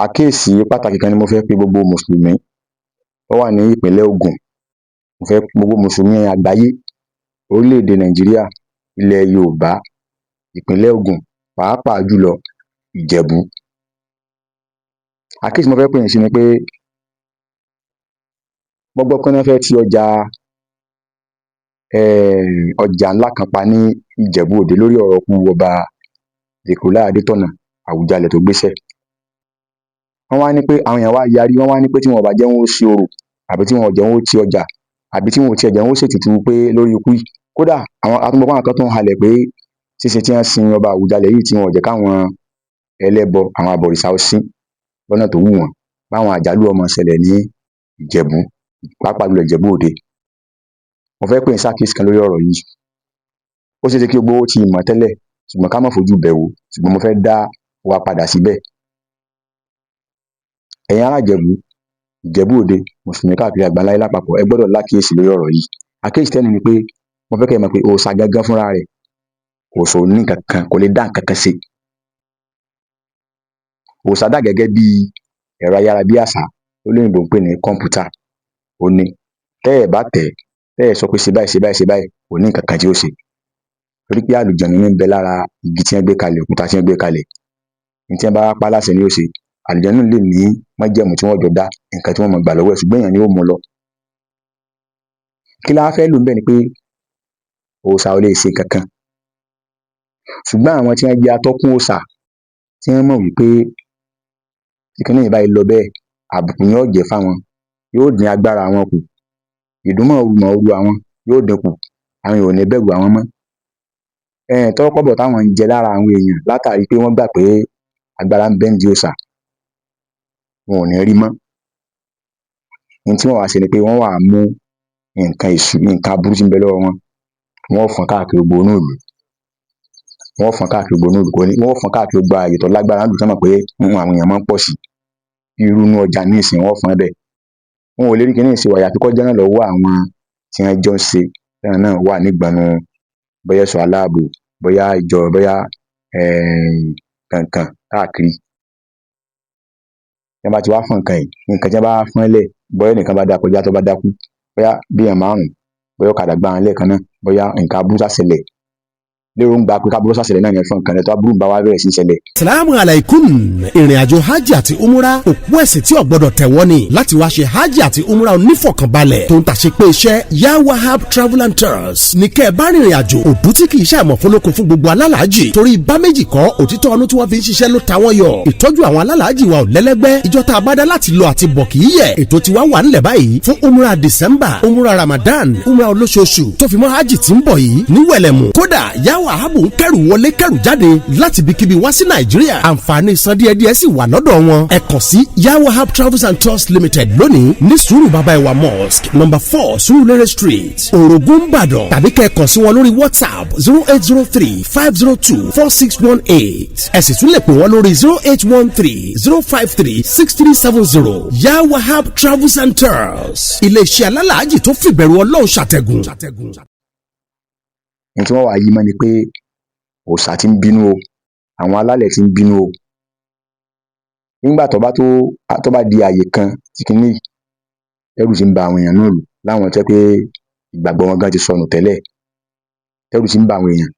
àkíyèsí pàtàkì kan ni mo fẹ́ pe gbogbo mùsùlùmí tó wà ní ìpínlẹ̀ Ògùn, mo fẹ́ gbogbo mùsùlùmí àgbáyé, orílẹ̀-èdè Nàìjíríà, ilẹ̀ Yorùbá, ìpínlẹ̀ Ògùn, pàápàá jùlọ Ìjẹ̀bú. Àkíyèsí mo fẹ́ pè yín sí ni pé mo gbọ́ pé wọ́n fẹ́ ti ọjà ńlá kan pa ní Ìjẹ̀bú Òde lórí ọ̀rọ̀ ikú ọba Zèkúrìlláì Adétọ̀nà Àwùjalẹ̀ tó gbéṣẹ́. Wọ́n wá ní pé àwọn èèyàn wá yarí, wọ́n wá ní pé tí wọn ò bá jẹ́ wọn ó ṣe orò, àbí tí wọn ò jẹ́ wọn ó ti ọjà, àbí tí wọn ò tiẹ̀ jẹ́ wọn ó ṣètùtù pé lórí ikú yìí. Kódà a tún gbọ́ pé àwọn kan tún ń halẹ̀ pé ṣíṣe tí wọ́n sin ọba Àwùjalẹ̀ yìí tí wọn ò jẹ́ káwọn ẹlẹ́bọ, àwọn abọ̀rìṣà ó sìn lọ́nà tó wù wọ́n, báwọn àjálù ó máa ṣẹlẹ̀ ní Ìjẹ̀bú, pàápàá jùlọ Ìjẹ̀bú Òde. Mo fẹ́ pè yín sákìyèsí kan lórí ọ̀rọ̀ yìí. Ó ṣeé ṣe kí gbogbo ó ti mọ̀ tẹ́lẹ̀, ṣùgbọ́n ká má fojú bẹ̀ wò, ṣùgbọ́n mo fẹ́ dá wa padà síbẹ̀. Ẹ̀yin ará Ìjẹ̀bú, Ìjẹ̀bú Òde, mùsùlùmí káàkiri àgbáláyé lápapọ̀, ẹ gbọ́dọ̀ lákìyèsí lórí ọ̀rọ̀ yìí. Àkíyèsí tẹ́ni ni pé mo fẹ́ kẹ́ ẹ mọ̀ pé òòṣà gangan fúnra rẹ̀, òòṣà ò ní nǹkan kan, kò lè dá nǹkan kan ṣe. Òòṣà dà gẹ́gẹ́ bí ẹ̀rọ ayárabíàṣá olóyìnbó ń pè ní kọ̀ǹpútà. Ó ní tẹ́ ẹ̀ bá tẹ̀ ẹ́, tẹ́ ẹ̀ sọ pé ṣe báyìí ṣe báyìí ṣe báyìí, kò ní nǹkan kan tí ó ṣe. Torí pé àlùjànnú ní ń bẹ lára igi tí wọ́n gbé kalẹ̀, òkúta tí wọ́n gbé kalẹ̀. Ní tí wọ́n bá pa á láṣẹ ni yóò ṣe. Àlùjànnú lè ní májẹ̀mú tí wọ́n jọ dá, nǹkan tí wọ́n máa gbà lọ́wọ́ ẹ̀, ṣùgbọ́n èèyàn ni ó mú lọ. Kí la wá fẹ́ lò ńbẹ̀ ni pé òòṣà ò lè ṣe nǹkan kan. Ṣùgbọ́n àwọn tí wọ́n jẹ́ atọ́kùn òòṣà, tí wọ́n mọ̀ wípé tí kinní yìí bá lọ bẹ́ẹ̀, àbùkù ni yóò jẹ́ fáwọn, yóò dín agbára àwọn kù, ìdúnmọ̀ọ́rù àwọn yóò dínkù, àwọn èèyàn ò ní bẹ̀rù àwọn mọ́. Tọ́rọ́ kọ́bọ̀ táwọn ń jẹ lára àwọn èèyàn látàrí pé wọ́n gbà pé agbára ń bẹ nídìí òòṣà, wọn ò ní rí mọ́. Ohun tí wọ́n wá ṣe ni pé wọ́n wá mú nǹkan èṣù, nǹkan aburú tí ń bẹ lọ́wọ́ wọn, wọ́n fọ́n káàkiri gbogbo inú ìlú, wọ́n fọ́n káàkiri gbogbo inú ìlú, wọ́n fọ́n káàkiri gbogbo ààyè tó lágbára nílùú tí wọ́n mọ̀ pé àwọn èèyàn máa ń pọ̀ sí. Irú inú ọjà ní ìsìn wọ́n fọ́n bẹ́ẹ̀. Wọn ò lè rí kinní ṣe o, àyàfi kó jẹ́ náà lọ́wọ́ àwọn tí wọ́n jọ ń ṣe, táwọn náà wà nígbọnú bóyá ẹ̀ṣọ́ aláàbò, bóyá ìjọ, bóyá kankan káàkiri. Tí wọ́n bá ti wá fọ́n nǹkan yìí, nǹkan tí wọ́n bá fọ́n lẹ̀, bóyá ẹnìkan bá dá kọjá tó bá dákú, bóyá bí èèyàn márùn-ún, bóyá ọ̀kadà gbá wọn lẹ́ẹ̀kan náà, bóyá nǹkan aburú sá ṣẹlẹ̀, lérò ń gba pé káburú sá ṣẹlẹ̀ náà ni ẹ fọ́n nǹkan rẹ̀, tó aburú ń bá wá bẹ̀rẹ̀ sí ṣẹlẹ̀. Salamu alaikum. Ìrìn àjò hajj àti umura òpó ẹ̀sìn tí ò gbọdọ̀ tẹ̀wọ́ ni láti wá ṣe hajj àti umura onífọ̀kànbalẹ̀ tó ń tàṣe pé iṣẹ́ Ya Wahab Travel and Tours ní kẹ́ ẹ bá rìnrìn àjò òdú tí kì í ṣe àmọ̀ fọlọ́kun fún gbogbo alálàájì, torí bá méjì kọ́ òtítọ́ ọdún tí wọ́n fi ń ṣiṣẹ́ ló ta wọ́n yọ. Ìtọ́jú àwọn alálàájì wa ò lẹ́lẹ́gbẹ́, ìjọ tá a bá dá láti lọ àti bọ̀ kì í yẹ. Ètò ti wá wà ńlẹ̀ báyìí fún umura December, umura Ramadan, umura olóṣooṣù tó fi mọ́ hajj tí ń bọ̀ yìí ní wẹ̀lẹ̀mù. Kódà Ya Wahab ń kẹ́rù wọlé kẹ́rù jáde láti ibikíbi wá sí Nàìjíríà. Àǹfààní san díẹ̀díẹ̀ sì wà lọ́dọ̀ wọn. Ẹ kàn sí Ya Wahab Travels and Tours Limited lónìí ní Sùúrù Bàbá Ìwà Mosque number 4 Surulere Street, Òrògùn, Ìbàdàn, tàbí kẹ́ ẹ kàn sí wọn lórí WhatsApp 0803-502-4618. Ẹ sì tún lè pè wọ́n lórí 0813-053-6370. Ya Wahab Travels and Tours, ilé-iṣẹ́ alálàájì tó fìbẹ̀rù Ọlọ́run ṣàtẹ̀gùn. Ní tí wọ́n wá yí mọ́ ni pé òòṣà ti ń bínú o, àwọn alálẹ̀ ti ń bínú o. Nígbà tó bá di àyè kan tí kinní yìí tẹ́rù ti ń ba àwọn èèyàn náà lù, láwọn tẹ́ pé ìgbàgbọ́ wọn gan ti sọnù tẹ́lẹ̀, tẹ́rù ti ń ba àwọn èèyàn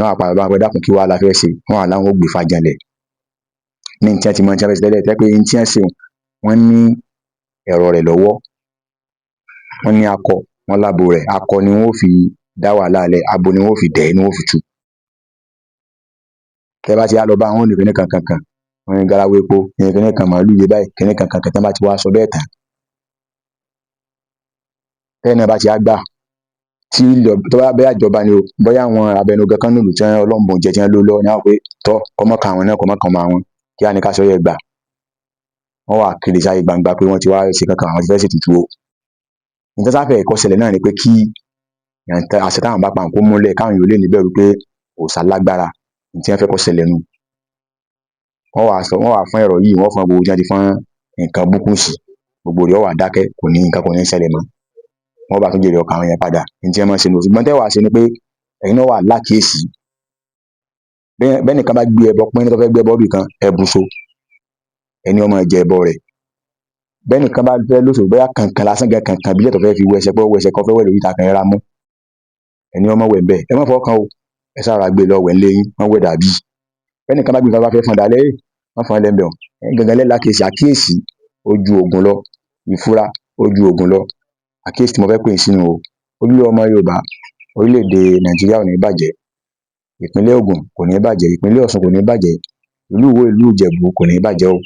wá padà bá wọn dákun kí wàá la fẹ́ ṣe, wọn àláwọn ó gbé fàjànlẹ̀ ní tí wọ́n ti mọ tí wọ́n fẹ́ ṣe tẹ́lẹ̀, tẹ́ pé ní tí wọ́n ṣe wọ́n ní ẹ̀rọ rẹ̀ lọ́wọ́, wọ́n ní akọ, wọ́n lábo rẹ̀, akọ ni wọ́n ó fi dá wàhálà lẹ̀, abo ni wọ́n ó fi dẹ̀, ni wọ́n ó fi tú. Tẹ́ bá ti á lọ bá wọn ò ní kinní kankan, wọn ní garawo epo, kinní kan màálù yé báyìí, kinní kankan tẹ́ bá ti wá sọ bẹ́ẹ̀ tán. Tẹ́ẹ̀ náà bá ti á gbà tí tó bá bẹ́ẹ̀ àjọba ni o, bóyá àwọn abẹnugan kan nílùú tí wọ́n ọlọ́mọ jẹ tí wọ́n ló lọ́wọ́ ní àwọn pé tọ́ kọ́mọ́ka àwọn náà kọ́mọ́ka ọmọ àwọn kí á ní ká sọ yẹ gbà. Wọ́n wà kéde sáyé gbangba pé wọ́n ti wá ṣe kankan, àwọn ti fẹ́ ṣètùtù o. Nǹkan sáfẹ́ ẹ̀kọ́ ṣẹlẹ̀ náà ni pé kí àṣẹ táwọn bá pa nǹkó múlẹ̀, káwọn yóò lè níbẹ̀rù pé òòṣà lágbára, ní tí wọ́n fẹ́ kọ́ ṣẹlẹ̀ nù. Wọ́n wà fún ẹ̀rọ yìí, wọ́n fún gbogbo tí wọ́n ti fún nǹkan búkún sí, gbogbo rẹ̀ wà dákẹ́, nǹkan kò ní ṣẹlẹ̀ mọ́. Wọ́n bá tún jèrè ọkàn àwọn yẹn padà, ní tí wọ́n máa ṣe nù. Ṣùgbọ́n tẹ́ wàá ṣe ni pé ẹ̀yin náà wà lákìyèsí. Bẹ́ẹ̀ nìkan bá gbé ẹbọ pín ní tó fẹ́ gbé ẹbọ bì kan, ẹbùn so. ẹni ọmọ jẹ ẹbọ rẹ̀. Bẹ́ẹ̀ nìkan bá fẹ́ lóṣogbo bóyá kànkàn lásán gan kànkàn bílẹ̀ tó fẹ́ fi wẹsẹ̀ pé wẹsẹ̀ kan fẹ́ wẹ̀ lórí ìta kan rárá mú ẹni ọmọ wẹ̀ bẹ́ẹ̀ ẹ má fọwọ́ kan o ẹ sára gbé lọ wẹ̀ ńlé yín wọ́n wẹ̀ dàbí. Bẹ́ẹ̀ nìkan bá gbé nǹkan bá fẹ́ fọn dalẹ́ wọ́n fọn lẹ́ńbẹ̀ ọ̀ gangan lẹ́la kèsì àkíyèsí ojú ogun lọ ìfura ojú ogun lọ àkíyèsí tí mo fẹ́ pè é sínú o ojúlé ọmọ Yorùbá orílẹ̀-èdè Nàìjíríà ò ní bàjẹ́ ìpínlẹ̀ Ògùn kò ní bàjẹ́ ìpínlẹ̀ Ọ̀ṣun kò ní bàjẹ́ ìlú Ìwó ìlú Ìjẹ̀bú kò ní bàjẹ́ o.